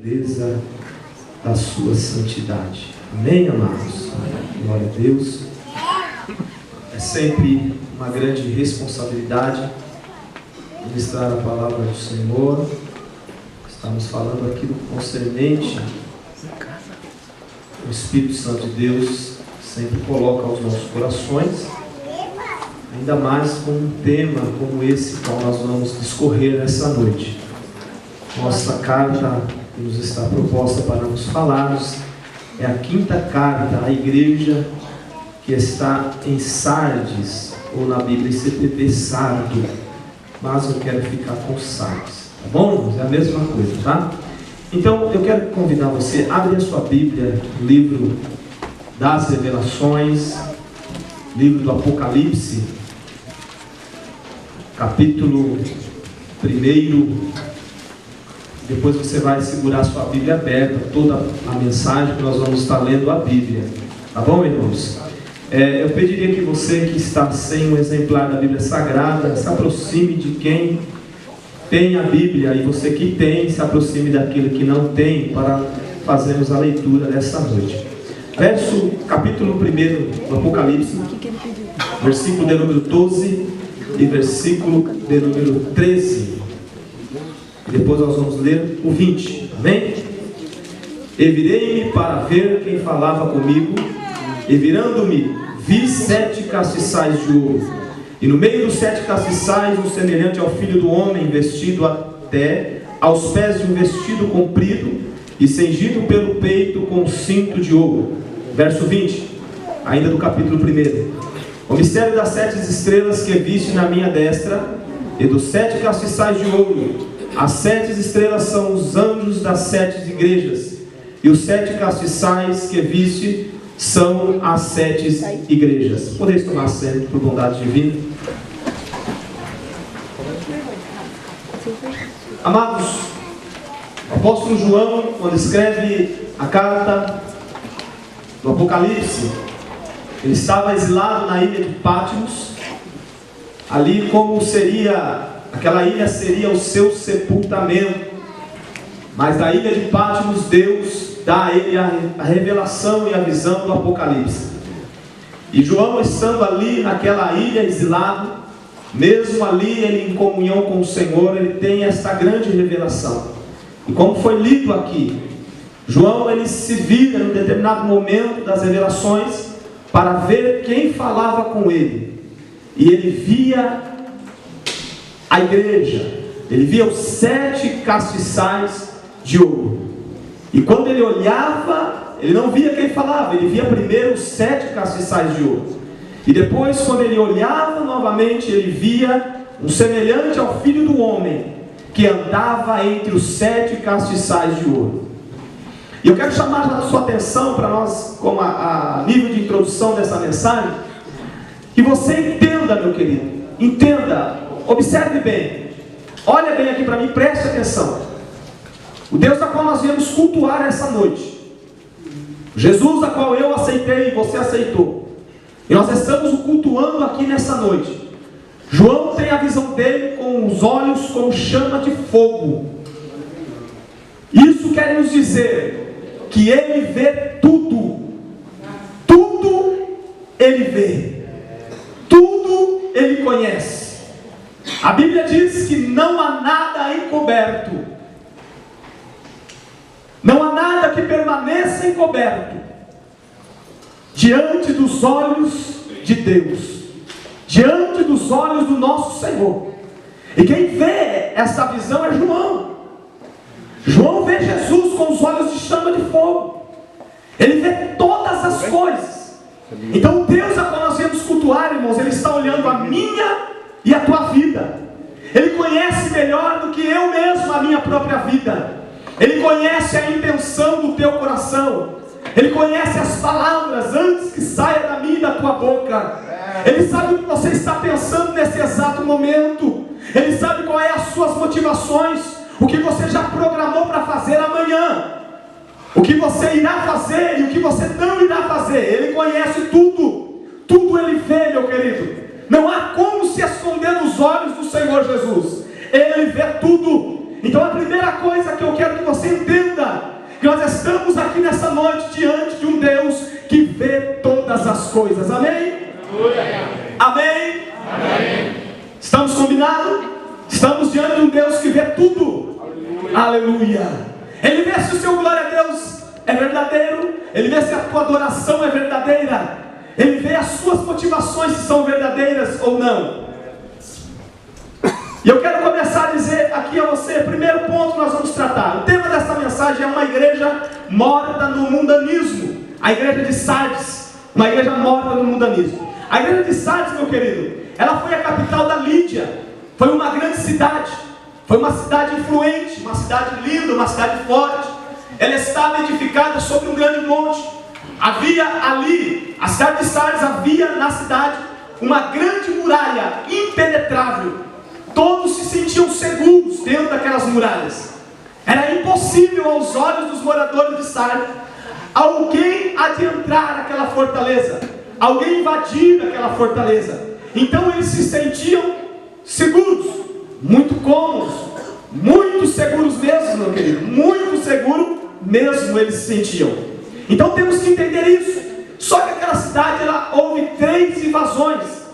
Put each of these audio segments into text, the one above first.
grandeza da sua santidade. Amém, amados? Glória a Deus. É sempre uma grande responsabilidade ministrar a palavra do Senhor. Estamos falando aquilo concernente o Espírito Santo de Deus sempre coloca aos nossos corações, ainda mais com um tema como esse qual nós vamos discorrer nessa noite. Nossa carta que nos está proposta para nos falarmos é a 5ª carta à igreja que está em Sardes, ou na Bíblia CPB Sardo, mas eu quero ficar com Sardes, tá bom? É a mesma coisa, tá? Então eu quero convidar você, abre a sua Bíblia, o livro das Revelações, livro do Apocalipse, capítulo 1. Depois você vai segurar a sua Bíblia aberta, toda a mensagem que nós vamos estar lendo a Bíblia, tá bom, irmãos? Eu pediria que você que está sem um exemplar da Bíblia Sagrada, se aproxime de quem tem a Bíblia, e você que tem, se aproxime daquele que não tem, para fazermos a leitura dessa noite. Capítulo 1 do Apocalipse, versículo de número 12 e versículo de número 13. E depois nós vamos ler o 20, amém? E virei-me para ver quem falava comigo, e virando-me, vi 7 castiçais de ouro, e no meio dos 7 castiçais, um semelhante ao Filho do Homem, vestido até aos pés de um vestido comprido, e cingido pelo peito com um cinto de ouro. Verso 20, ainda do capítulo 1. O mistério das 7 estrelas que viste na minha destra, e dos 7 castiçais de ouro. As 7 estrelas são os anjos das 7 igrejas, e os 7 castiçais que viste são as 7 igrejas. Podeis tomar assento por bondade divina. Amados, o apóstolo João, quando escreve a carta do Apocalipse, ele estava exilado na ilha de Patmos. Ali, como seria, aquela ilha seria o seu sepultamento. Mas da ilha de Patmos, Deus dá a ele a revelação e a visão do Apocalipse. E João, estando ali naquela ilha, exilado, mesmo ali ele em comunhão com o Senhor, ele tem esta grande revelação. E como foi lido aqui, João ele se vira em um determinado momento das revelações para ver quem falava com ele. E ele via a igreja, ele via os 7 castiçais de ouro. E quando ele olhava, ele não via quem falava, ele via primeiro os 7 castiçais de ouro. E depois, quando ele olhava novamente, ele via um semelhante ao Filho do Homem, que andava entre os 7 castiçais de ouro. E eu quero chamar a sua atenção para nós, como a nível de introdução dessa mensagem, que você entenda, meu querido, entenda, observe bem, olha bem aqui para mim, preste atenção. O Deus a qual nós viemos cultuar essa noite, Jesus a qual eu aceitei e você aceitou, e nós estamos o cultuando aqui nessa noite. João tem a visão dele com os olhos como chama de fogo. Isso quer nos dizer que ele vê tudo. Tudo ele vê. Tudo ele conhece. A Bíblia diz que não há nada encoberto. Não há nada que permaneça encoberto diante dos olhos de Deus, diante dos olhos do nosso Senhor. E quem vê essa visão é João. João vê Jesus com os olhos de chama de fogo. Ele vê todas as coisas. Então o Deus a qual nós viemos cultuar, irmãos, ele está olhando a minha e a tua vida. Ele conhece melhor do que eu mesmo a minha própria vida. Ele conhece a intenção do teu coração. Ele conhece as palavras antes que saia da minha e da tua boca. Ele sabe o que você está pensando nesse exato momento. Ele sabe qual é as suas motivações, o que você já programou para fazer amanhã, o que você irá fazer e o que você não irá fazer. Ele conhece tudo. Tudo ele vê, meu querido. Não há como se esconder dos olhos do Senhor Jesus. Ele vê tudo. Então a primeira coisa que eu quero que você entenda as coisas. Amém? Amém? Amém. Estamos combinados? Estamos diante de um Deus que vê tudo. Aleluia. Ele vê se o seu glória a Deus é verdadeiro. Ele vê se a tua adoração é verdadeira. Ele vê as suas motivações se são verdadeiras ou não. E eu quero começar a dizer aqui a você, primeiro ponto que nós vamos tratar. O tema desta mensagem é uma igreja morta no mundanismo. A igreja de Sardes, uma igreja morta no mundanismo. A igreja de Sardes, meu querido, ela foi a capital da Lídia. Foi uma grande cidade. Foi uma cidade influente, uma cidade linda, uma cidade forte. Ela estava edificada sobre um grande monte. Havia ali, a cidade de Sardes, havia na cidade uma grande muralha impenetrável. Todos se sentiam seguros dentro daquelas muralhas. Era impossível aos olhos dos moradores de Sardes alguém adentrar naquela fortaleza, alguém invadir aquela fortaleza. Então eles se sentiam seguros, muito cômodos, muito seguros mesmo, meu querido, muito seguro mesmo eles se sentiam. Então temos que entender isso. Só que aquela cidade, houve 3 invasões.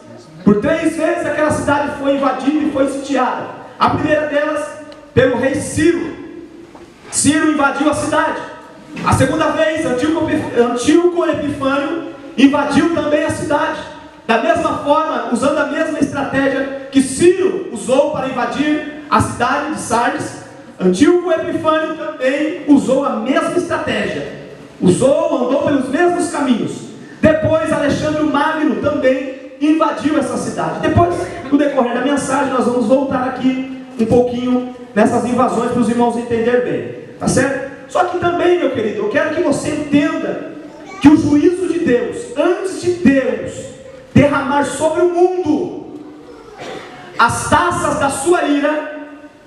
Por 3 vezes aquela cidade foi invadida e foi sitiada. A primeira delas pelo rei Ciro. Ciro invadiu a cidade. A segunda vez, Antíoco Epifânio invadiu também a cidade. Da mesma forma, usando a mesma estratégia que Ciro usou para invadir a cidade de Sardes, Antíoco Epifânio também usou a mesma estratégia. Andou pelos mesmos caminhos. Depois Alexandre o Magno também invadiu essa cidade. Depois, no decorrer da mensagem, nós vamos voltar aqui um pouquinho nessas invasões para os irmãos entenderem bem. Tá certo? Só que também, meu querido, eu quero que você entenda que o juízo de Deus, antes de Deus derramar sobre o mundo as taças da sua ira,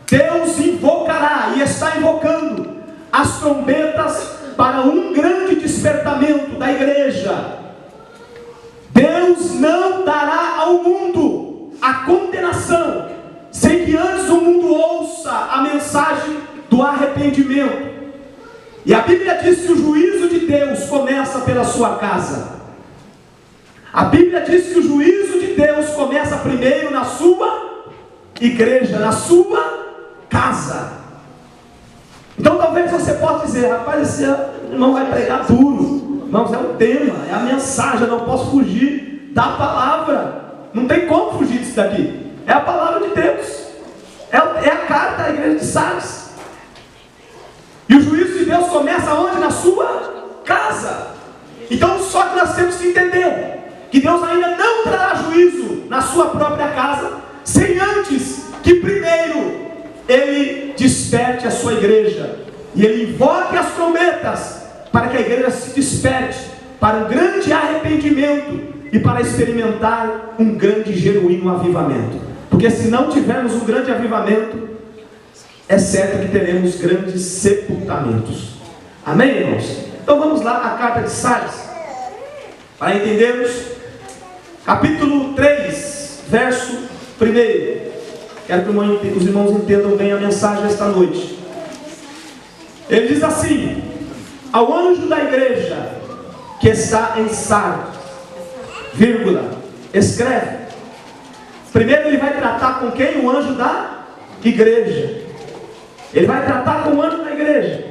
Deus invocará e está invocando as trombetas para um grande despertamento da igreja. Deus não dará ao mundo a condenação sem que antes o mundo ouça a mensagem do arrependimento. E a Bíblia diz que o juízo de Deus começa pela sua casa. A Bíblia diz que o juízo de Deus começa primeiro na sua igreja, na sua casa. Então talvez você possa dizer: rapaz, esse irmão vai pregar duro. Irmãos, é o tema, é a mensagem, eu não posso fugir da palavra. Não tem como fugir disso daqui. É a palavra de Deus. É a carta da igreja de Sardes. E o juízo de Deus começa onde? Na sua casa. Então só que nós temos que entender que Deus ainda não trará juízo na sua própria casa, sem antes que primeiro Ele desperte a sua igreja. E Ele invoque as trombetas para que a igreja se desperte para um grande arrependimento e para experimentar um grande e genuíno avivamento. Porque se não tivermos um grande avivamento, é certo que teremos grandes sepultamentos. Amém, irmãos? Então vamos lá, a carta de Sardes, para entendermos capítulo 3, verso 1. Quero que os irmãos entendam bem a mensagem esta noite. Ele diz assim: ao anjo da igreja que está em Sardes, escreve. Primeiro ele vai tratar com quem? O anjo da igreja. Ele vai tratar com o anjo da igreja,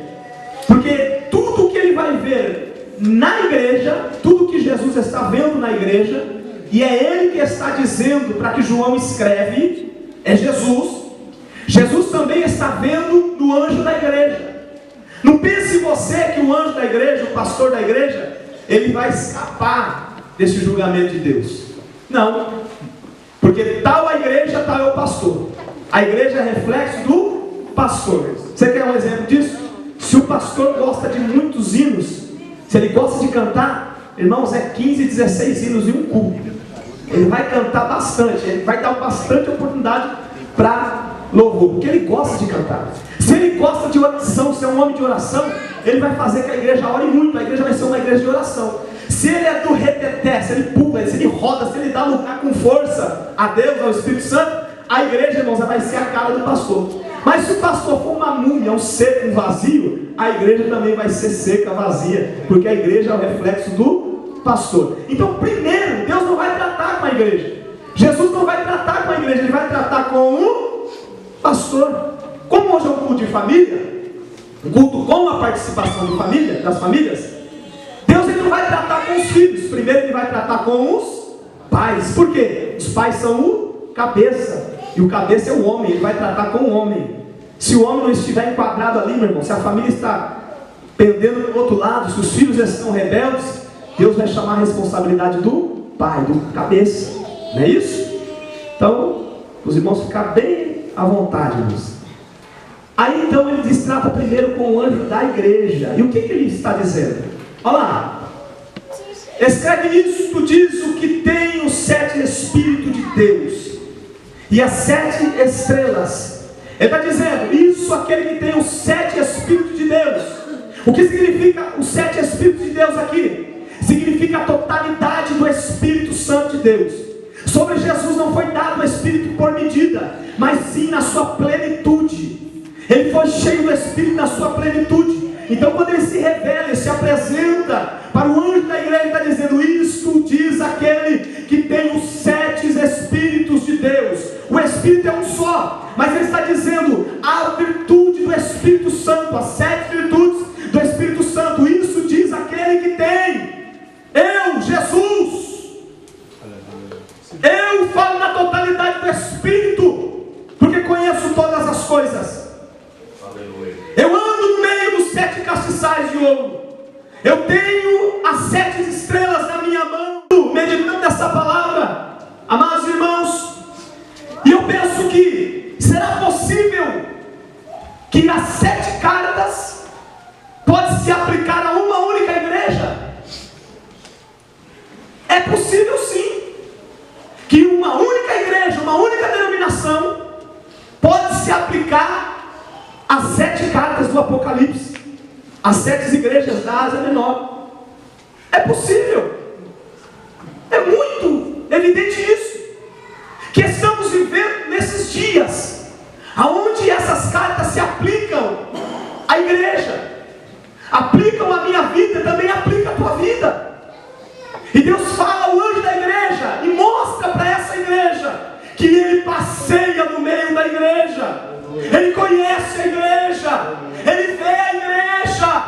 porque tudo que ele vai ver na igreja, tudo que Jesus está vendo na igreja, e é ele que está dizendo para que João escreve, é Jesus. Jesus também está vendo no anjo da igreja. Não pense você que o anjo da igreja, o pastor da igreja, ele vai escapar desse julgamento de Deus. Não, porque tal a igreja, tal é o pastor. A igreja é reflexo do pastor. Você quer um exemplo disso? Se o pastor gosta de muitos hinos, se ele gosta de cantar, irmãos, é 15, 16 hinos em um culto. Ele vai cantar bastante, ele vai dar bastante oportunidade para louvor, porque ele gosta de cantar. Se ele gosta de oração, se é um homem de oração, ele vai fazer que a igreja ore muito. A igreja vai ser uma igreja de oração. Se ele é do reteté, se ele pula, se ele roda, se ele dá lugar com força a Deus, ao Espírito Santo, a igreja, irmãos, vai ser a cara do pastor. Mas se o pastor for uma múmia, um seco, um vazio, a igreja também vai ser seca, vazia, porque a igreja é o reflexo do pastor. Então, primeiro, Deus não vai tratar com a igreja. Jesus não vai tratar com a igreja, Ele vai tratar com o pastor. Como hoje é um culto de família, um culto com a participação de família, das famílias, Deus Ele não vai tratar com os filhos. Primeiro Ele vai tratar com os pais. Por quê? Os pais são o cabeça. E o cabeça é o homem. Ele vai tratar com o homem. Se o homem não estiver enquadrado ali, meu irmão, se a família está pendendo para o outro lado, se os filhos estão rebeldes, Deus vai chamar a responsabilidade do pai, do cabeça. Não é isso? Então, os irmãos ficar bem à vontade, irmãos. Aí então ele diz, trata primeiro com o anjo da igreja. E o que ele está dizendo? Olha lá. Escreve isto, diz o que tem os 7 Espíritos de Deus e as 7 estrelas. Ele está dizendo, isso aquele que tem os 7 Espíritos de Deus. O que significa os 7 Espíritos de Deus aqui? Significa a totalidade do Espírito Santo de Deus. Sobre Jesus não foi dado o Espírito por medida, mas sim na sua plenitude. Ele foi cheio do Espírito na sua plenitude. Então quando ele se revela, ele se apresenta para o anjo da igreja, ele está dizendo, isto diz aquele que tem os 7 Espíritos de Deus. O Espírito é um só, mas ele está dizendo a virtude do Espírito Santo, as 7 virtudes do Espírito Santo. Isso diz aquele que tem. Eu, Jesus, eu falo na totalidade do Espírito, porque conheço todas as coisas. Eu ando no meio dos 7 castiçais de ouro. Eu tenho as 7 estrelas na minha mão, meditando nessa palavra, amados irmãos. E eu penso que será possível que as 7 cartas pode se aplicar a uma única igreja? É possível sim, que uma única igreja, uma única denominação pode se aplicar as 7 cartas do Apocalipse, as 7 igrejas da Ásia Menor. É possível, é muito evidente isso, que estamos vivendo nesses dias, aonde essas cartas se aplicam à igreja, aplicam à minha vida, também aplica à tua vida. E Deus fala ao anjo da igreja e mostra para essa igreja que Ele passeia no meio da igreja. Ele conhece a igreja, Ele vê a igreja,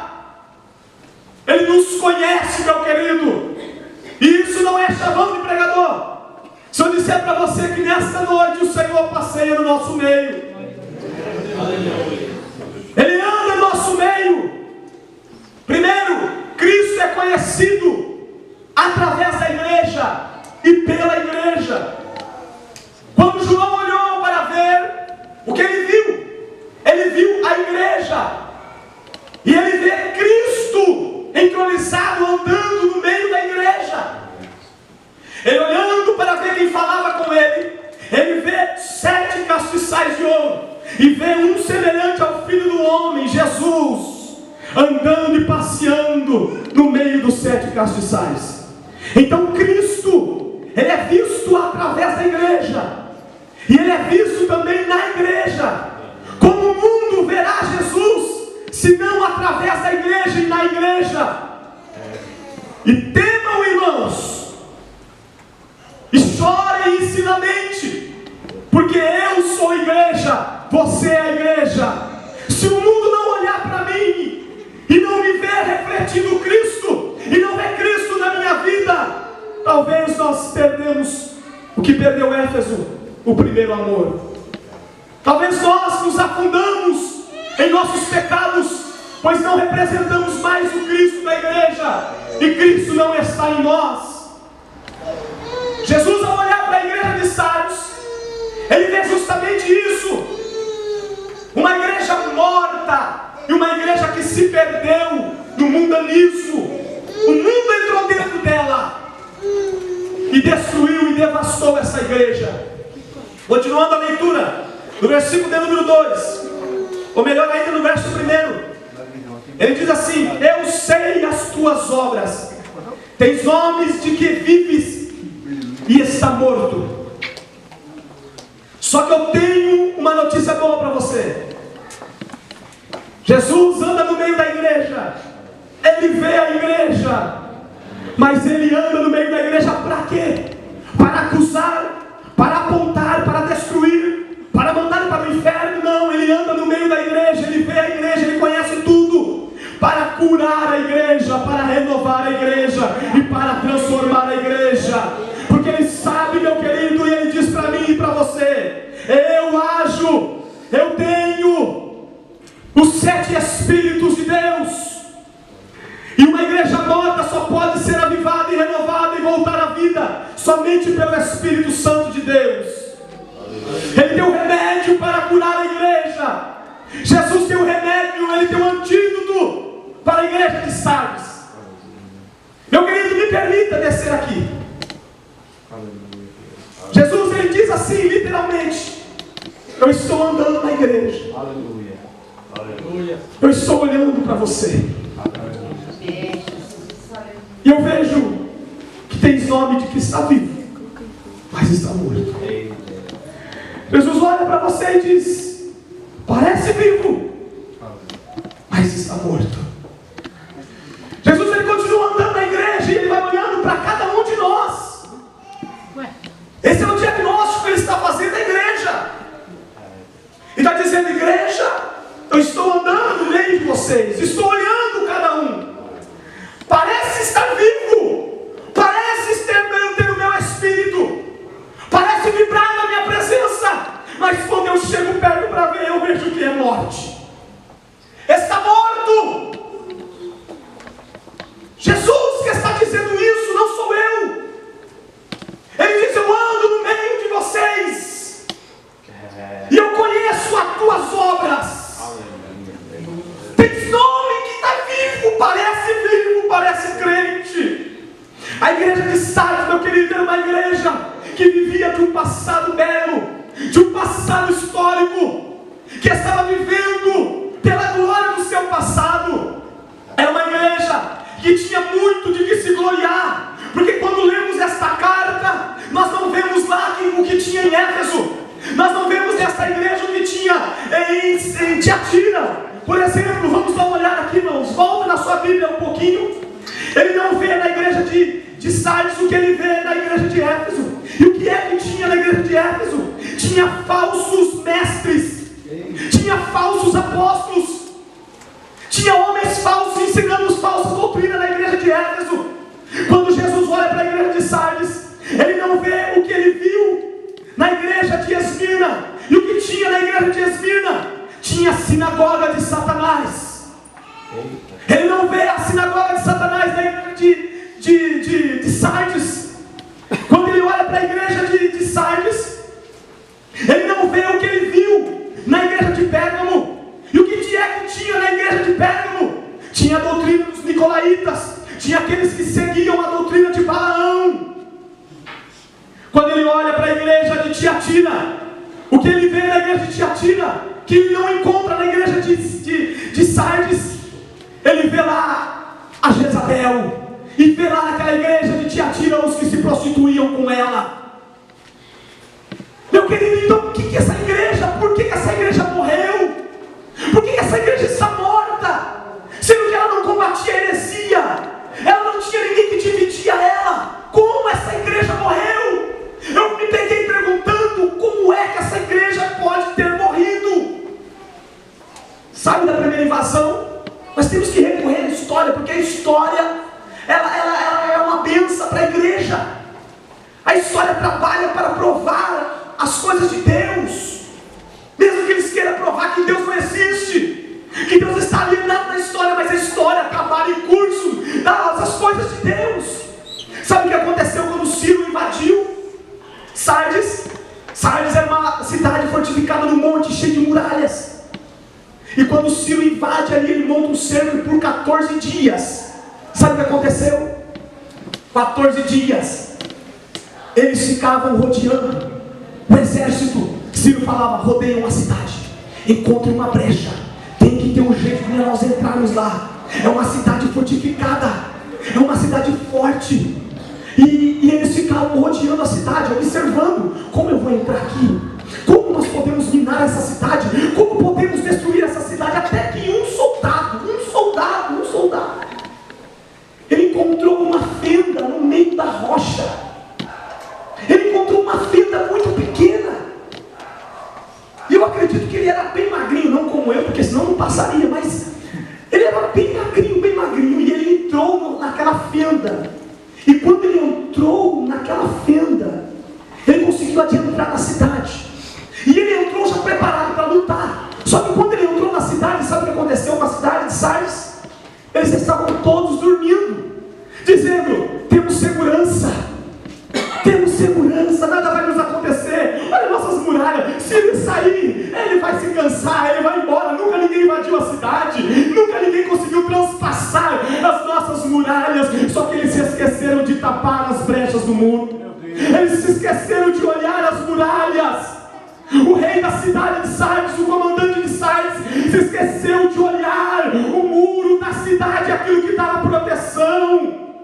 Ele nos conhece, meu querido. E isso não é chavão de pregador. Se eu disser para você que nesta noite o Senhor passeia no nosso meio, Ele anda no nosso meio. Primeiro, Cristo é conhecido através da igreja e pela igreja. Quando João olhou para ver, o que ele viu? Ele viu a igreja. E ele vê Cristo entronizado, andando no meio da igreja. Ele olhando para ver quem falava com ele, ele vê 7 castiçais de ouro. E vê um semelhante ao Filho do Homem, Jesus, andando e passeando no meio dos 7 castiçais. Então Cristo, Ele é visto através da igreja. E Ele é visto também na igreja. Como o mundo verá Jesus, se não através da igreja e na igreja? E temam, irmãos, e chorem e se lamente, porque eu sou a igreja, você é a igreja. Se o mundo não olhar para mim e não me ver refletindo Cristo, e não ver Cristo na minha vida, talvez nós perdemos o que perdeu Éfeso, o primeiro amor. Talvez nós nos afundamos em nossos pecados, pois não representamos mais o Cristo da igreja, e Cristo não está em nós. Jesus, ao olhar para a igreja de Sardes, Ele vê justamente isso: uma igreja morta, e uma igreja que se perdeu no mundanismo. O mundo entrou dentro dela e destruiu e devastou essa igreja. Continuando a leitura, no versículo de número 2, ou melhor ainda no verso 1, ele diz assim: eu sei as tuas obras, tens homens de que vives e está morto. Só que eu tenho uma notícia boa para você. Jesus anda no meio da igreja, Ele vê a igreja, Mas ele anda no meio da igreja para quê? Para acusar, para apontar, para destruir, para mandar para o inferno? Não, ele anda no meio da igreja, ele vê a igreja, ele conhece tudo, para curar a igreja, para renovar a igreja e para transformar a igreja. Porque ele sabe, meu querido, e ele diz para mim e para você: eu ajo, eu tenho os 7 Espíritos de Deus. E uma igreja morta só pode ser avivada e renovada e voltar à vida somente pelo Espírito Santo de Deus. Ele tem um remédio para curar a igreja. Jesus tem um remédio, ele tem um antídoto para a igreja de Sardes. Meu querido, me permita descer aqui. Jesus, ele diz assim, literalmente: eu estou andando na igreja. Eu estou olhando para você. E eu vejo que tens nome de que está vivo, mas está morto. Jesus olha para você e diz: parece vivo, mas está morto. Jesus, ele continua andando na igreja e ele vai olhando para cada um de nós. Esse é o diagnóstico que ele está fazendo da igreja. E está dizendo: igreja, eu estou andando no meio de vocês, estou olhando cada um. Parece estar vivo, parece ter o meu espírito, parece vibrar na minha presença, mas quando eu chego perto para ver, eu vejo que é morte. Está morto. Jesus que está dizendo isso, não sou eu. Ele diz: eu ando no meio de vocês e eu conheço as tuas obras. Tens nome que está vivo, parece crente. A igreja de Sardes, meu querido, era uma igreja que vivia de um passado belo, de um passado histórico, que estava vivendo pela glória do seu passado. Era uma igreja que tinha muito de que se gloriar, porque quando lemos esta carta, nós não vemos lá o que tinha em Éfeso, nós não vemos nesta igreja o que tinha em Tiatira. Por exemplo, vamos dar uma olhada aqui, irmãos. Volta na sua Bíblia um pouquinho. Ele não vê na igreja de Sardes o que ele vê na igreja de Éfeso. E o que é que tinha na igreja de Éfeso? Tinha falsos mestres, tinha falsos apóstolos, tinha homens falsos ensinando falsas doutrinas na igreja de Éfeso. Quando Jesus olha para a igreja de Sardes, ele não vê o que ele viu na igreja de Esmirna. E o que tinha na igreja de Esmirna? Tinha a sinagoga de Satanás. Ele não vê a sinagoga de Satanás na igreja de Sardes. Quando ele olha para a igreja de Sardes, ele não vê o que ele viu na igreja de Pérgamo. E o que é que tinha na igreja de Pérgamo? Tinha a doutrina dos nicolaítas, tinha aqueles que seguiam a doutrina de Balaão. Quando ele olha para a igreja de Tiatira, o que ele vê na igreja de Tiatira, que ele não encontra na igreja de Sardes, ele vê lá a Jezabel, e vê lá naquela igreja de Tiatira os que se prostituíam com ela. Meu querido, então o que é essa igreja? Por que essa igreja morreu? Por que essa igreja está morta? Sendo que ela não combatia a heresia, ela não tinha ninguém que dividia ela. Como essa igreja morreu? Eu me peguei perguntando: como é que essa igreja pode ter morrido? Sabe da primeira invasão? Nós temos que recorrer à história, porque a história ela é uma bênção para a igreja. A história trabalha para provar as coisas de Deus, mesmo que eles queiram provar que Deus não existe, que Deus está alienado na história, mas a história trabalha em curso das coisas de Deus. Sabe o que aconteceu quando Ciro invadiu Sardes? Sardes era uma cidade fortificada no monte, cheia de muralhas. E quando Ciro invade ali, ele monta um cerco por 14 dias. Sabe o que aconteceu? 14 dias eles ficavam rodeando o exército. Ciro falava: rodeiam a cidade, encontrem uma brecha, tem que ter um jeito de nós entrarmos lá. É uma cidade fortificada, é uma cidade forte. E eles ficavam rodeando a cidade, observando: como eu vou entrar aqui? Como nós podemos minar essa cidade? Como podemos destruir essa cidade? Até que um soldado, ele encontrou uma fenda da rocha. Ele encontrou uma fenda muito pequena. E eu acredito que ele era bem magrinho, não como eu, porque senão não passaria, mas ele era bem magrinho, e ele entrou naquela fenda. E quando ele entrou naquela fenda, ele conseguiu adentrar na cidade. E ele entrou já preparado para lutar. Só que quando ele entrou na cidade, sabe o que aconteceu com a cidade de Sardes? Eles estavam todos dormindo, dizendo: temos segurança, nada vai nos acontecer. Olha nossas muralhas, se ele sair, ele vai se cansar, ele vai embora. Nunca ninguém invadiu a cidade, nunca ninguém conseguiu transpassar as nossas muralhas. Só que eles se esqueceram de tapar as brechas do muro, eles se esqueceram de olhar as muralhas. O rei da cidade de Sardes, o comandante de Sardes, se esqueceu de olhar o muro da cidade, aquilo que dava proteção.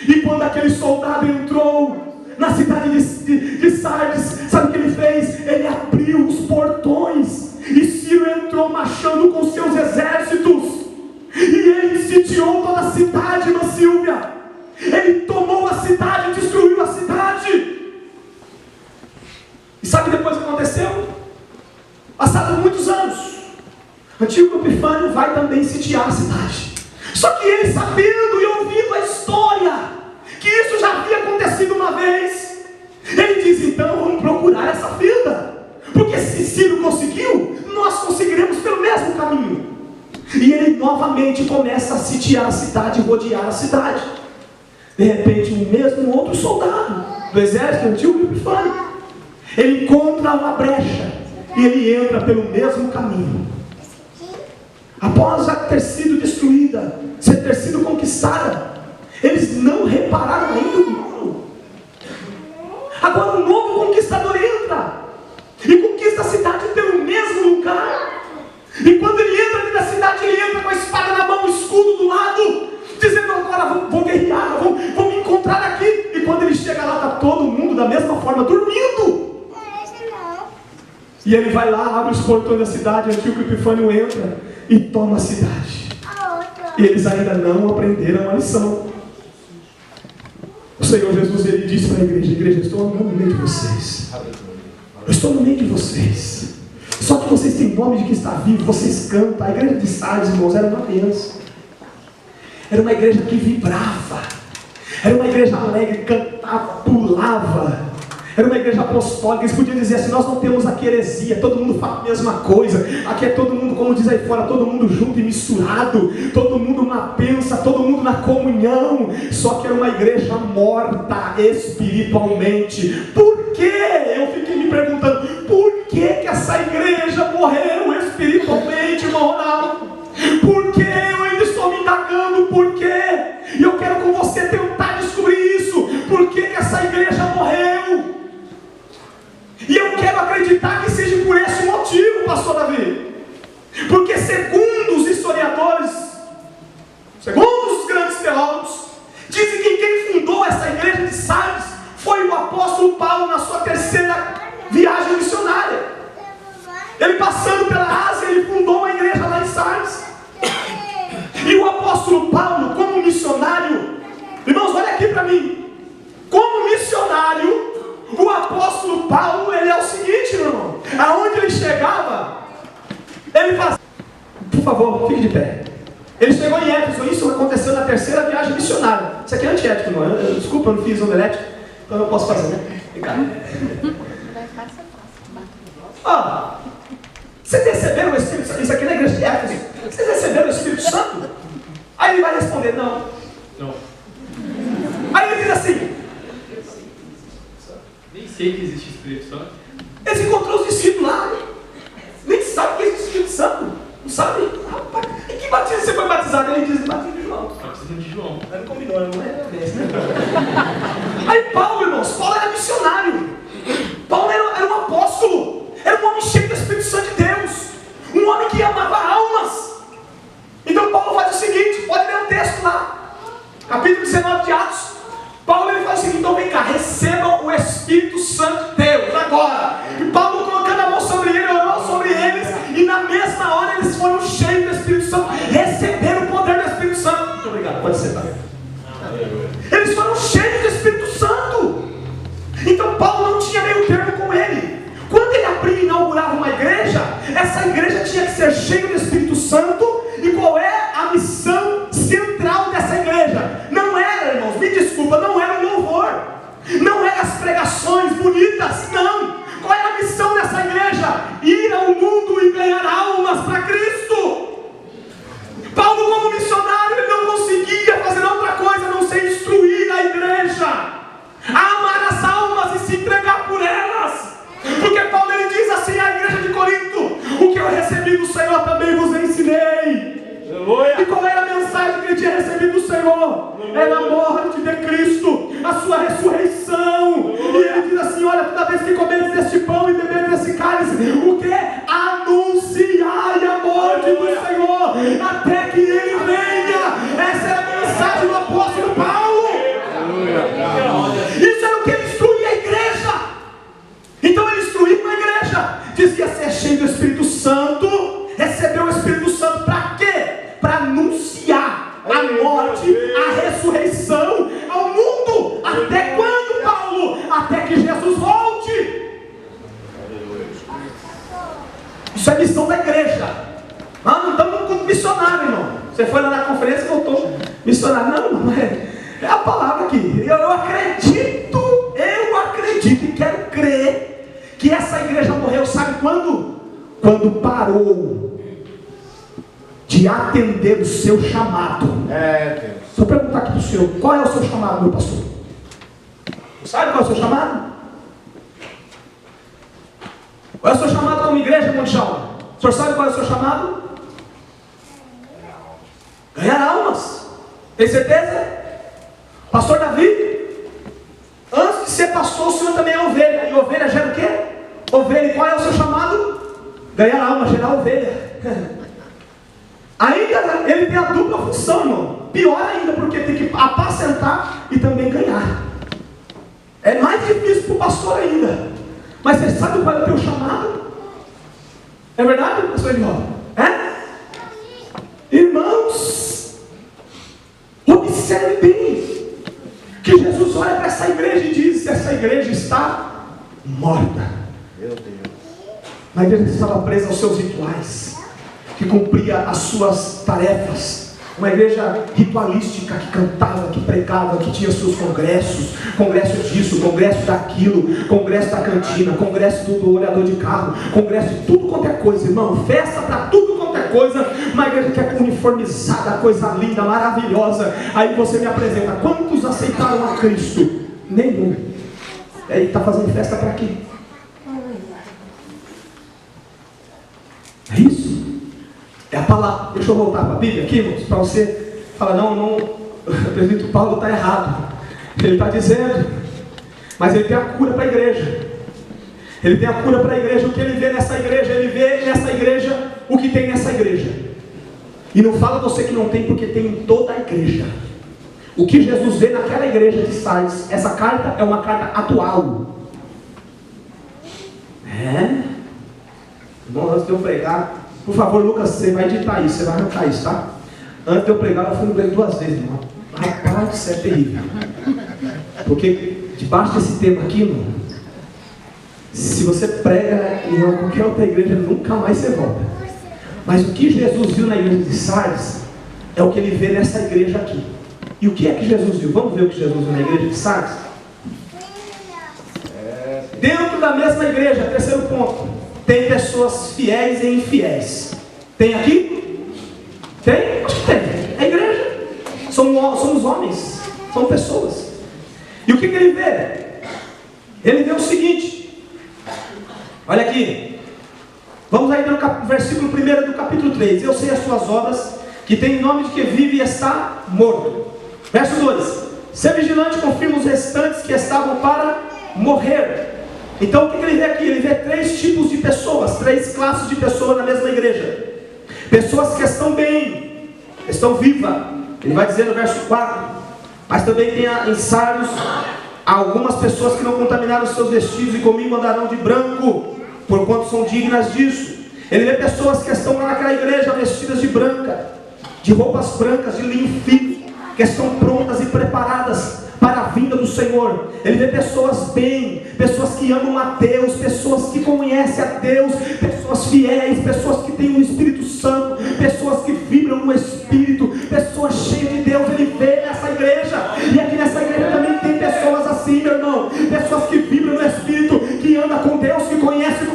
E quando aquele soldado entrou na cidade de Sardes, sabe o que ele fez? Ele abriu os portões, e Ciro entrou marchando com seus exércitos, e ele sitiou toda a cidade, irmã Silvia. Ele tomou a cidade, destruiu a cidade. E sabe depois o que aconteceu? Passados muitos anos, Antíoco Epifânio vai também sitiar a cidade. Só que ele, sabendo e ouvindo a história, que isso já havia acontecido uma vez, ele diz: então vamos procurar essa fenda, porque se Ciro conseguiu, nós conseguiremos pelo mesmo caminho. E ele novamente começa a sitiar a cidade, rodear a cidade. De repente, um outro soldado do exército, Antíoco Epifânio, ele encontra uma brecha e ele entra pelo mesmo caminho. Após já ter sido destruída, ter sido conquistada, eles não repararam ainda o muro. Agora um novo conquistador entra e conquista a cidade pelo mesmo lugar. E quando ele entra dentro da cidade, ele entra com a espada na mão, o escudo do lado, dizendo: agora vou guerrear, vou me encontrar aqui. E quando ele chega lá, está todo mundo da mesma forma, dormindo. E ele vai lá, abre os portões da cidade, Antíoco Epifânio entra e toma a cidade. E eles ainda não aprenderam a lição. O Senhor Jesus, ele disse para a igreja: igreja, eu estou no meio de vocês. Eu estou no meio de vocês. Só que vocês têm nome de que está vivo, vocês cantam. A igreja de Sardes, irmãos, era uma criança. Era uma igreja que vibrava. Era uma igreja alegre, cantava, pulava. Era uma igreja apostólica. Eles podiam dizer assim: nós não temos aqui heresia, todo mundo fala a mesma coisa. Aqui é todo mundo, como diz aí fora, todo mundo junto e misturado, todo mundo na pensa, todo mundo na comunhão. Só que era uma igreja morta espiritualmente. Por quê? Eu fiquei me perguntando: por que essa igreja morreu espiritualmente, irmão Ronaldo? Por que? Eu ainda estou me indagando por quê. E eu quero com você tentar descobrir isso. Por que essa igreja morreu? E eu quero acreditar que seja por esse motivo, pastor Davi. Porque segundo os historiadores, segundo os grandes teólogos, dizem que quem fundou essa igreja de Sardes foi o apóstolo Paulo na sua terceira viagem missionária. Ele passando pela Ásia, ele fundou uma igreja lá em Sardes. E o apóstolo Paulo, como missionário, irmãos, olha aqui para mim. Como missionário, o apóstolo Paulo, ele é o seguinte, meu irmão: aonde ele chegava, ele fazia... Por favor, fique de pé. Ele chegou em Éfeso. Isso aconteceu na terceira viagem missionária. Isso aqui é antiético, irmão. Desculpa, eu não fiz omelete, então eu posso fazer, né? Vem cá. Vocês receberam o Espírito Santo? Isso aqui na igreja de Éfeso. Vocês receberam o Espírito Santo? Aí ele vai responder: não. Aí ele diz assim: nem sei que existe Espírito Santo. Eles encontrou os discípulos lá, nem sabe que existe o Espírito Santo. Não sabe? Rapaz, e que batismo você foi batizado? Ele diz: batismo de João. Batismo de João. Não combinou, não é desse, né? Aí Paulo, irmãos, Paulo era missionário. Paulo era um apóstolo. Era um homem cheio do Espírito Santo de Deus. Um homem que amava almas. Então Paulo faz o seguinte, pode ler o texto lá, capítulo 19 de Atos. Paulo ele faz o seguinte: então vem cá, recebam o Espírito Santo de Deus agora. E Paulo colocando a mão sobre ele, orou sobre eles, e na mesma hora eles foram cheios do Espírito Santo, receberam o poder do Espírito Santo. Muito obrigado, pode sentar. Eles foram cheios do Espírito Senhor é na morte de Cristo, a sua ressurreição. E ele diz assim: olha, toda vez que comeres deste pão e beberes desse cálice, o que? Anunciai a morte do Senhor até que ele venha. Essa é a mensagem do apóstolo Paulo. Isso era o que ele instruía a igreja. Então ele instruiu a igreja, dizia ser cheio do Espírito Santo, recebeu o Espírito Santo para quê? Para anunciar a morte, a ressurreição ao mundo. Até quando, Paulo? Até que Jesus volte. Isso é missão da igreja. Não estamos como missionário, irmão. Você foi lá na conferência e voltou missionário. Não, é a palavra aqui. Eu acredito e quero crer que essa igreja morreu, sabe quando? Quando parou de atender o seu chamado. Se eu perguntar aqui para o senhor, qual é o seu chamado, meu pastor? Sabe qual é o seu chamado? Qual é o seu chamado como igreja, Monte Chalma? O senhor sabe qual é o seu chamado? Ganhar almas. Tem certeza? Pastor Davi, antes de ser pastor, o senhor também é ovelha. E ovelha gera o quê? Ovelha. E qual é o seu chamado? Ganhar alma, gerar ovelha. Ainda ele tem a dupla função, irmão. Pior ainda, porque tem que apacentar e também ganhar. É mais difícil para o pastor ainda. Mas você sabe qual é o teu chamado? É verdade, pastor Edvaldo? Irmãos, observe bem que Jesus olha para essa igreja e diz: essa igreja está morta. Meu Deus. A igreja estava presa aos seus rituais, que cumpria as suas tarefas. Uma igreja ritualística, que cantava, que pregava, que tinha seus congressos, congresso disso, congresso daquilo, congresso da cantina, congresso do olhador de carro, congresso de tudo quanto é coisa, irmão, festa para tudo quanto é coisa. Uma igreja que é uniformizada, coisa linda, maravilhosa. Aí você me apresenta: quantos aceitaram a Cristo? Nenhum. Aí está fazendo festa para quê? É isso? É a palavra. Deixa eu voltar para a Bíblia aqui, irmãos, para você falar: não, o presbítero Paulo está errado. Ele está dizendo, mas ele tem a cura para a igreja. Ele tem a cura para a igreja. O que ele vê nessa igreja? Ele vê nessa igreja o que tem nessa igreja. E não fala você que não tem, porque tem em toda a igreja. O que Jesus vê naquela igreja de Sardes, essa carta é uma carta atual. Bom, antes de eu pregar, por favor, Lucas, você vai editar isso, você vai arrancar isso, tá? Antes de eu pregar, eu fui no break 2 vezes, irmão. Rapaz, isso é terrível. Porque debaixo desse tema aqui, irmão, se você prega em qualquer outra igreja, nunca mais você volta. Mas o que Jesus viu na igreja de Sardes é o que ele vê nessa igreja aqui. E o que é que Jesus viu? Vamos ver o que Jesus viu na igreja de Sardes? Dentro da mesma igreja, terceiro ponto, tem pessoas fiéis e infiéis. Tem aqui? Tem? Acho que tem. É a igreja. Somos homens. São pessoas. E o que ele vê? Ele vê o seguinte. Olha aqui. Vamos aí no versículo 1 do capítulo 3. Eu sei as suas obras, que tem nome de que vive e está morto. Verso 2. Ser vigilante, confirma os restantes que estavam para morrer. Então o que ele vê aqui? Ele vê 3 tipos de pessoas, 3 classes de pessoas na mesma igreja. Pessoas que estão bem, estão vivas. Ele vai dizer no verso 4. Mas também tem em Sardes algumas pessoas que não contaminaram os seus vestidos e comigo andarão de branco, porquanto são dignas disso. Ele vê pessoas que estão lá naquela igreja vestidas de branca, de roupas brancas, de linho fino, que estão prontas e preparadas para a vinda do Senhor. Ele vê pessoas bem, pessoas que amam a Deus, pessoas que conhecem a Deus, pessoas fiéis, pessoas que têm o Espírito Santo, pessoas que vibram no Espírito, pessoas cheias de Deus. Ele vê nessa igreja, e aqui nessa igreja também tem pessoas assim, meu irmão, pessoas que vibram no Espírito, que andam com Deus, que conhece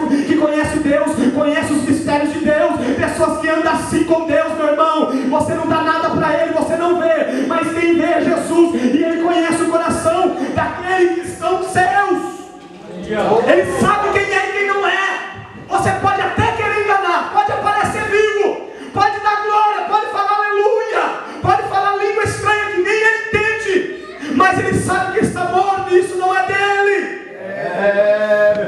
Deus, conhece os mistérios de Deus, pessoas que andam assim com Deus, meu irmão. Você não dá nada para Ele, você não vê, mas quem vê é Jesus, e Ele conhece o coração daqueles que são seus. Ele sabe quem é e quem não é. Você pode até querer enganar, pode aparecer vivo, pode dar glória, pode falar aleluia, sabe que está morto e isso não é dele.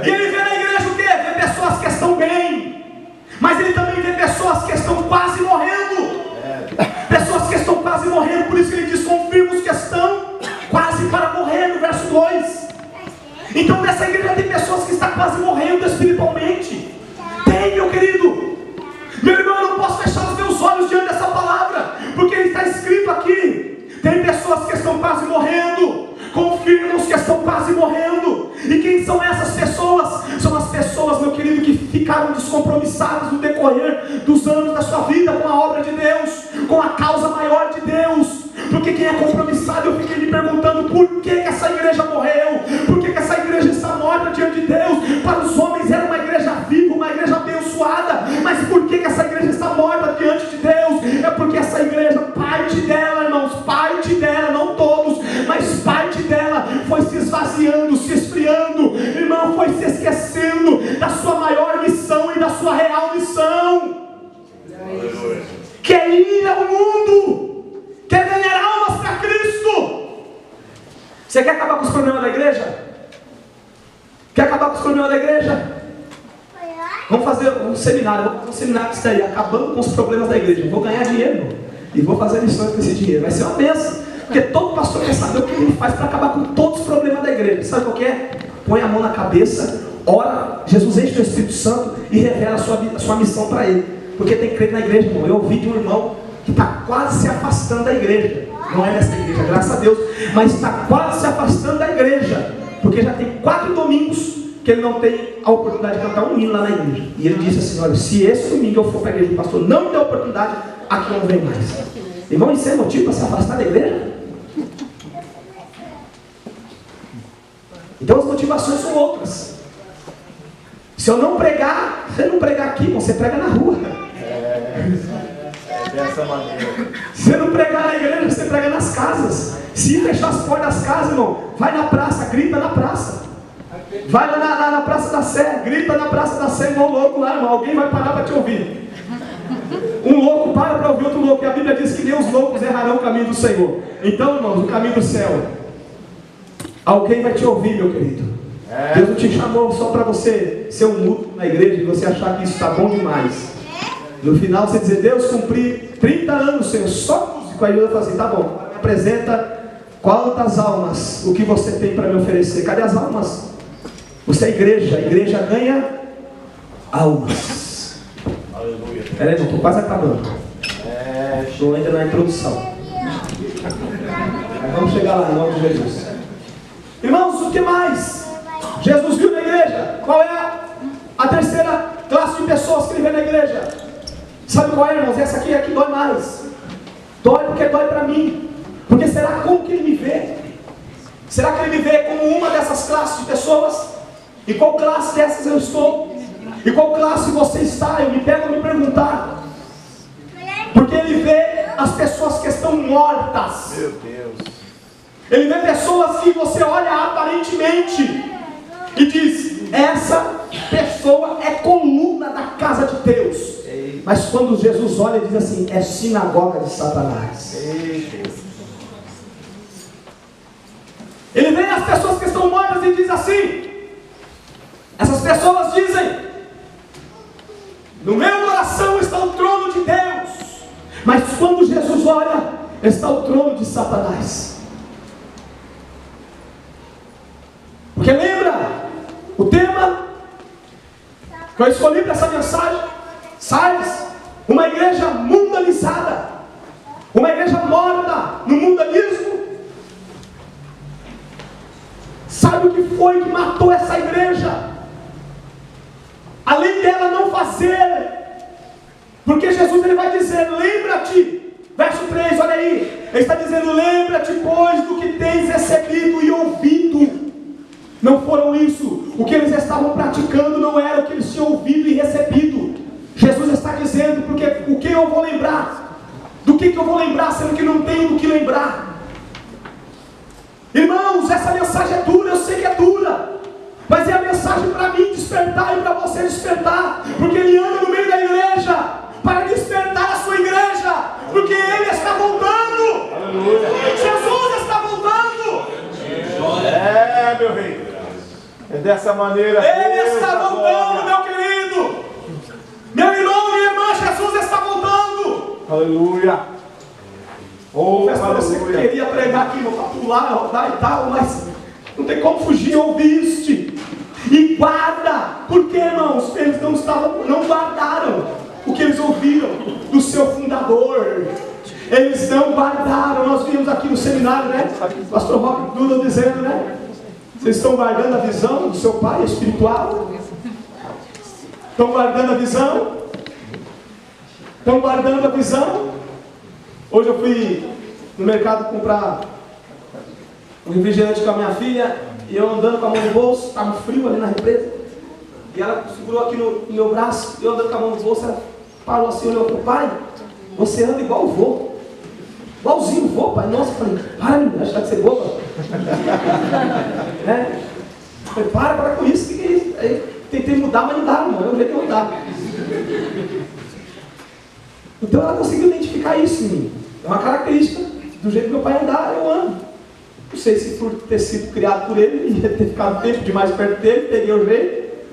E ele vê na igreja o quê? Vê pessoas que estão bem, mas ele também vê pessoas que estão quase morrendo. Pessoas que estão quase morrendo, por isso que ele diz: confirma os que estão quase para morrer, no verso 2. Então nessa igreja tem pessoas que estão quase morrendo espiritualmente. Tem, meu querido. Meu irmão, eu não posso fechar os meus olhos diante dessa palavra, porque está escrito aqui: tem pessoas que estão quase morrendo. Confirma os que estão quase morrendo. E quem são essas pessoas? São as pessoas, meu querido, que ficaram descompromissadas no decorrer dos anos da sua vida com a obra de Deus, com a causa maior de Deus. Porque quem é compromissado, eu fiquei me perguntando: por que essa igreja morreu? Por que essa igreja está morta diante de Deus? Para os homens era uma igreja viva, uma igreja abençoada. Mas por que essa igreja está morta diante de Deus? É porque essa igreja, parte dela, irmãos, parte dela, não todos, mas parte dela foi se esvaziando, se esfriando, irmão, foi se esquecendo da sua maior missão e da sua real missão, que é ir ao mundo, que é ganhar almas para Cristo. Você quer acabar com os problemas da igreja? Quer acabar com os problemas da igreja? Vamos fazer um seminário, disso aí, acabando com os problemas da igreja. Eu vou ganhar dinheiro e vou fazer lições com esse dinheiro. Vai ser uma bênção, porque todo pastor quer saber o que ele faz para acabar com todos os problemas da igreja. Sabe qual que é? Põe a mão na cabeça, ora, Jesus enche do Espírito Santo e revela a sua missão para ele. Porque tem crente na igreja, irmão. Eu ouvi de um irmão que está quase se afastando da igreja. Não é dessa igreja, graças a Deus, mas está quase se afastando da igreja, porque já tem 4 domingos que ele não tem a oportunidade de cantar um hino lá na igreja. E ele disse assim: olha, se esse domingo eu for para a igreja, o pastor não me der oportunidade, aqui eu não venho mais. Irmão, isso é motivo para se afastar da igreja? Então as motivações são outras. Se eu não pregar, você não pregar aqui, você prega na rua. Dessa maneira. Se você não pregar na igreja, você prega nas casas. Se fechar as portas das casas, irmão, vai na praça, grita na praça. Vai lá na Praça da Sé, grita na Praça da Sé, igual louco lá, irmão. Alguém vai parar para te ouvir. Um louco para ouvir outro louco. E a Bíblia diz que nem os loucos errarão o caminho do Senhor. Então, irmãos, o caminho do céu, alguém vai te ouvir, meu querido. Deus não te chamou só para você ser um mudo na igreja e você achar que isso está bom demais. No final você dizer: Deus, cumpri 30 anos, Senhor, só músico. Aí Deus fala assim: tá bom, me apresenta quantas almas, o que você tem para me oferecer. Cadê as almas? Você é igreja, a igreja ganha almas. Aleluia. Peraí, irmão, estou quase acabando. Estou ainda na introdução. Mas vamos chegar lá, em nome de Jesus. Irmãos, o que mais Jesus viu na igreja? Qual é a terceira classe de pessoas que ele vê na igreja? Sabe qual é, irmãos? Essa aqui é a que dói mais. Dói porque dói para mim. Porque será como que ele me vê? Será que ele me vê como uma dessas classes de pessoas? E qual classe dessas eu estou? E qual classe você está? Eu me pego a me perguntar. Porque ele vê as pessoas que estão mortas. Meu Deus. Ele vê pessoas que você olha aparentemente e diz: essa pessoa é coluna da casa de Deus. Mas quando Jesus olha, ele diz assim: é sinagoga de Satanás. Ele vê as pessoas que estão mortas e diz assim: essas pessoas dizem: no meu coração está o trono de Deus. Mas quando Jesus olha, está o trono de Satanás. Porque lembra o tema que eu escolhi para essa mensagem? Sardes, uma igreja mundanizada, uma igreja morta no mundanismo. Sabe o que foi que matou essa igreja? Além dela não fazer, porque Jesus ele vai dizer: lembra-te, verso 3, olha aí, ele está dizendo: lembra-te, pois, do que tens recebido e ouvido. Não foram isso, o que eles estavam praticando não era o que eles tinham ouvido e recebido. Jesus está dizendo: porque o que eu vou lembrar? Do que eu vou lembrar, sendo que não tenho do que lembrar? Irmãos, essa mensagem é dura, eu sei que é dura, mas é a mensagem para mim despertar e para você despertar, porque ele anda no meio da igreja para despertar a sua igreja, porque ele está voltando. Aleluia. Jesus está voltando. meu rei. É dessa maneira. Ele Deus, está a voltando, glória. meu querido. Meu irmão, minha irmã, Jesus está voltando. Aleluia. Oh, Confesso para você que aleluia. queria pregar aqui, para pular, rodar e tal, mas não tem como fugir, ouviste. E guarda, porque irmãos, eles não guardaram o que eles ouviram do seu fundador. Eles não guardaram. Nós vimos aqui no seminário, né? Pastor Rock Duda dizendo, né? Vocês estão guardando a visão do seu pai espiritual? Estão guardando a visão? Estão guardando a visão? Hoje eu fui no mercado comprar um refrigerante com a minha filha, e eu andando com a mão no bolso, estava frio ali na represa, e ela segurou aqui no meu braço, e eu andando com a mão no bolso, ela parou assim, olhou para o pai, você anda igual o vô, igualzinho o vô, pai. Nossa, eu falei, para menina, acho que de ser boba. Né? Eu falei, para com isso, o que é isso? Aí tentei mudar, mas não dá, não, eu jeito que não dá. Então ela conseguiu identificar isso em mim. É uma característica do jeito que meu pai andar, eu ando. Não sei se por ter sido criado por ele, ia ter ficado tempo demais perto dele, peguei o jeito,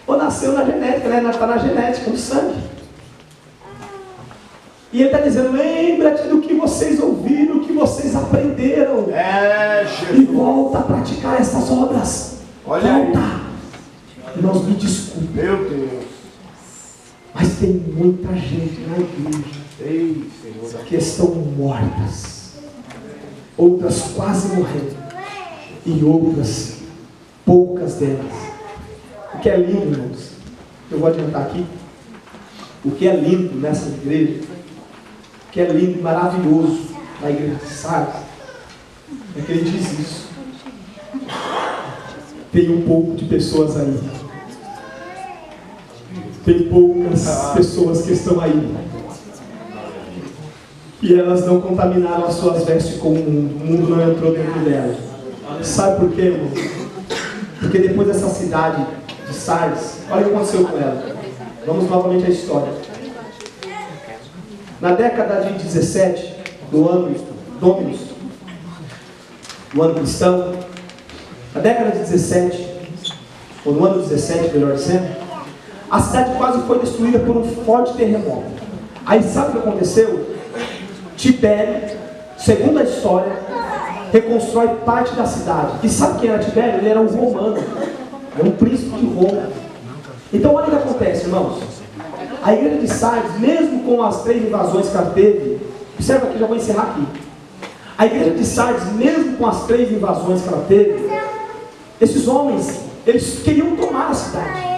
ou nasceu na genética, né? Está na genética, no sangue. E ele está dizendo, lembra-te do que vocês ouviram, do que vocês aprenderam. Jesus. E volta a praticar essas obras. Olha volta. aí. Irmãos, me desculpem. Meu Deus. Mas tem muita gente na igreja Ei, Senhor. que estão mortas, outras quase morrendo, e outras, poucas delas. O que é lindo, irmãos, eu vou adiantar aqui, o que é lindo nessa igreja, o que é lindo e maravilhoso na igreja de Sardes, é que ele diz isso. Tem um pouco de pessoas aí. Tem poucas pessoas que estão aí. E elas não contaminaram as suas vestes com o mundo não entrou dentro delas. Sabe por quê, irmão? Porque depois dessa cidade de Sardes, olha o que aconteceu com ela. Vamos novamente à história. Na década de 17 do ano Dominus, do ano cristão, na década de 17, ou no ano 17, melhor dizendo, a cidade quase foi destruída por um forte terremoto. Aí sabe o que aconteceu? Tibério, segundo a história, reconstrói parte da cidade. E sabe quem era Tibério? Ele era um romano, era um príncipe de Roma. Então olha o que acontece, irmãos. A igreja de Sardes, mesmo com as 3 invasões que ela teve, observa aqui, já vou encerrar aqui. A igreja de Sardes, mesmo com as 3 invasões que ela teve, esses homens, eles queriam tomar a cidade.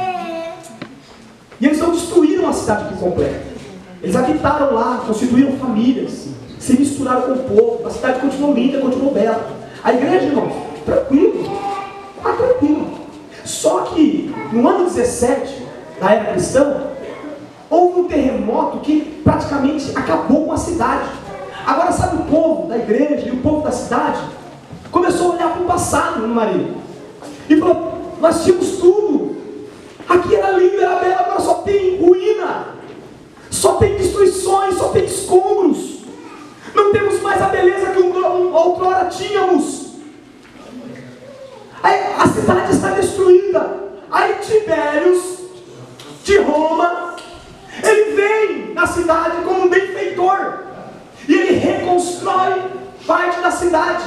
E eles não destruíram a cidade por completo. Eles habitaram lá, constituíram famílias, se misturaram com o povo. A cidade continuou linda, continuou bela. A igreja, irmãos, tranquilo, está tranquilo. Só que no ano 17, da era cristã, houve um terremoto que praticamente acabou com a cidade. Agora sabe o povo da igreja e o povo da cidade começou a olhar para o passado, meu marido, e falou, nós tínhamos tudo, aqui era lindo, era belo, agora só tem ruína, só tem destruições, só tem escombros, não temos mais a beleza que outrora tínhamos. Aí a cidade está destruída. Aí Tibérios de Roma, ele vem na cidade como um benfeitor, e ele reconstrói parte da cidade.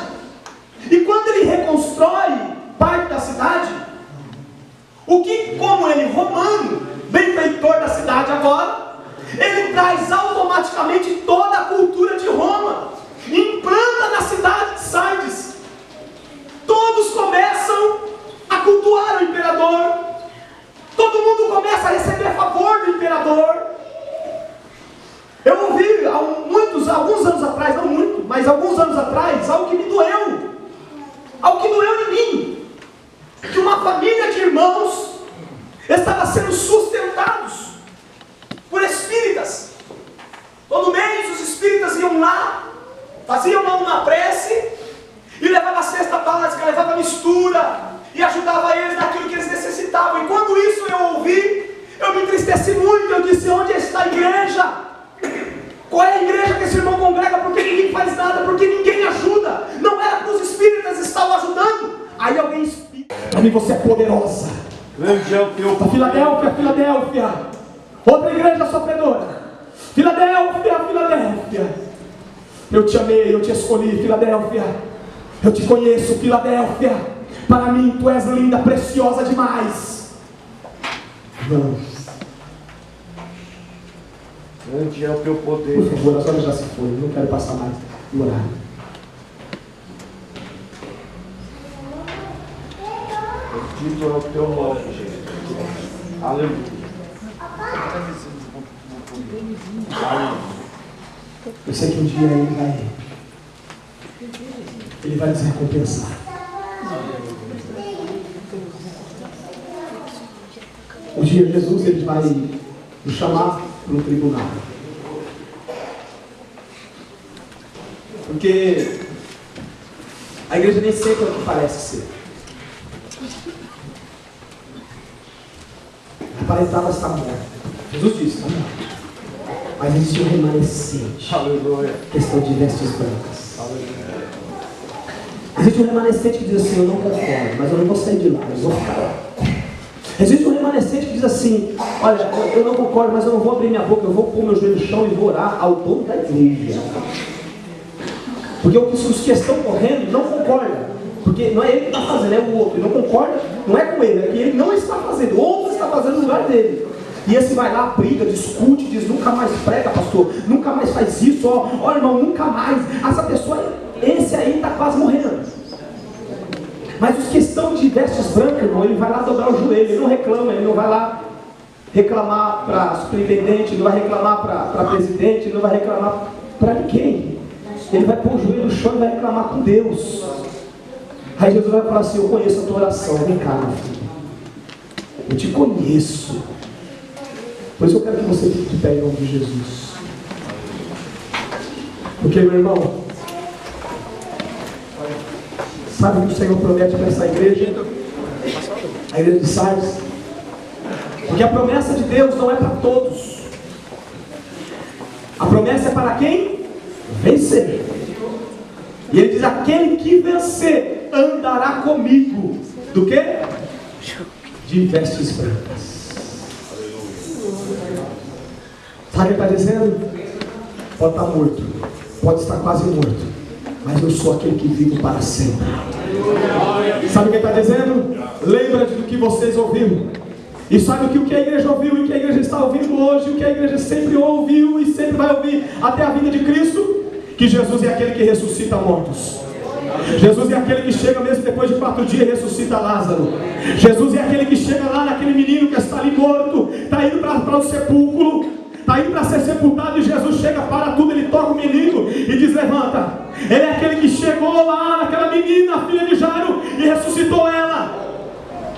E quando ele reconstrói parte da cidade, como ele romano, benfeitor da cidade agora, ele traz automaticamente toda a cultura de Roma, e implanta na cidade de Sardes. Todos começam a cultuar o imperador, todo mundo começa a receber favor do imperador. Eu ouvi alguns anos atrás, não muito, mas alguns anos atrás, algo que me doeu, algo que doeu em mim, que uma família de irmãos estava sendo sustentados por espíritas. Todo mês os espíritas iam lá, faziam uma prece, e levava a cesta básica, levava mistura, e ajudava eles naquilo que eles necessitavam. E quando isso eu ouvi, eu me entristeci muito. Eu disse, onde está a igreja? Qual é a igreja que esse irmão congrega? Porque ninguém faz nada, porque ninguém ajuda. Não era que os espíritas estavam ajudando. Aí alguém mim você é poderosa. Grande é o teu poder. Filadélfia, Filadélfia. Outra igreja sofredora. Filadélfia, Filadélfia. Eu te amei, eu te escolhi, Filadélfia. Eu te conheço, Filadélfia. Para mim tu és linda, preciosa demais. Vamos. Grande é o teu poder. Por favor, as horas já se foram, não quero passar mais do horário. Bendito é o teu nome, Jesus. Aleluia. Eu sei que um dia ele vai nos recompensar. Um dia Jesus ele vai nos chamar para um tribunal. Porque a igreja nem sempre é o que parece ser. Aparentava estar morta. Jesus disse, está morta. Mas existe um remanescente. Aleluia. Questão de vestes brancas. Aleluia. Existe um remanescente que diz assim, eu não concordo, mas eu não vou sair de lá, eu vou ficar lá. Existe um remanescente que diz assim, olha, eu não concordo, mas eu não vou abrir minha boca, eu vou pôr meu joelho no chão e vou orar ao dono da igreja. Porque os que estão correndo não concordam. Porque não é ele que está fazendo, é o outro. Ele não concorda, não é com ele, é que ele não está fazendo, o outro está fazendo no lugar dele. E esse vai lá, briga, discute, diz, nunca mais prega, pastor, nunca mais faz isso, ó irmão, nunca mais. Essa pessoa, esse aí está quase morrendo. Mas os que estão de vestes brancas, irmão, ele vai lá dobrar o joelho, ele não reclama, ele não vai lá reclamar para superintendente, ele não vai reclamar para presidente, ele não vai reclamar para ninguém. Ele vai pôr o joelho no chão e vai reclamar com Deus. Aí Jesus vai falar assim, eu conheço a tua oração, vem cá, meu filho. Eu te conheço. Por isso eu quero que você fique de pé em nome de Jesus. Porque, meu irmão, sabe o que o Senhor promete para essa igreja? A igreja de Sardes? Porque a promessa de Deus não é para todos. A promessa é para quem? Vencer. E ele diz, aquele que vencer andará comigo. Do que? De vestes brancas. Sabe o que ele está dizendo? Pode estar morto, pode estar quase morto, mas eu sou aquele que vivo para sempre. Sabe o que ele está dizendo? Lembra do que vocês ouviram. E sabe o que a igreja ouviu e o que a igreja está ouvindo hoje, o que a igreja sempre ouviu e sempre vai ouvir até a vinda de Cristo? Que Jesus é aquele que ressuscita mortos. Jesus é aquele que chega mesmo depois de 4 dias e ressuscita Lázaro. Jesus é aquele que chega lá naquele menino que está ali morto, está indo para o sepulcro, está indo para ser sepultado, e Jesus chega, para tudo, ele toca o menino e diz, levanta. Ele é aquele que chegou lá naquela menina, filha de Jairo, e ressuscitou ela.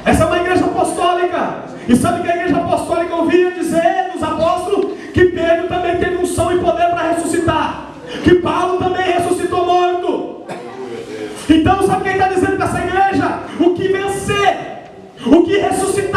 Essa é uma igreja apostólica. E sabe que a igreja apostólica ouvia dizer nos apóstolos que Pedro também teve unção e poder para ressuscitar, que Paulo também ressuscitou morto. Então sabe quem está dizendo para essa igreja? O que vencer, o que ressuscitar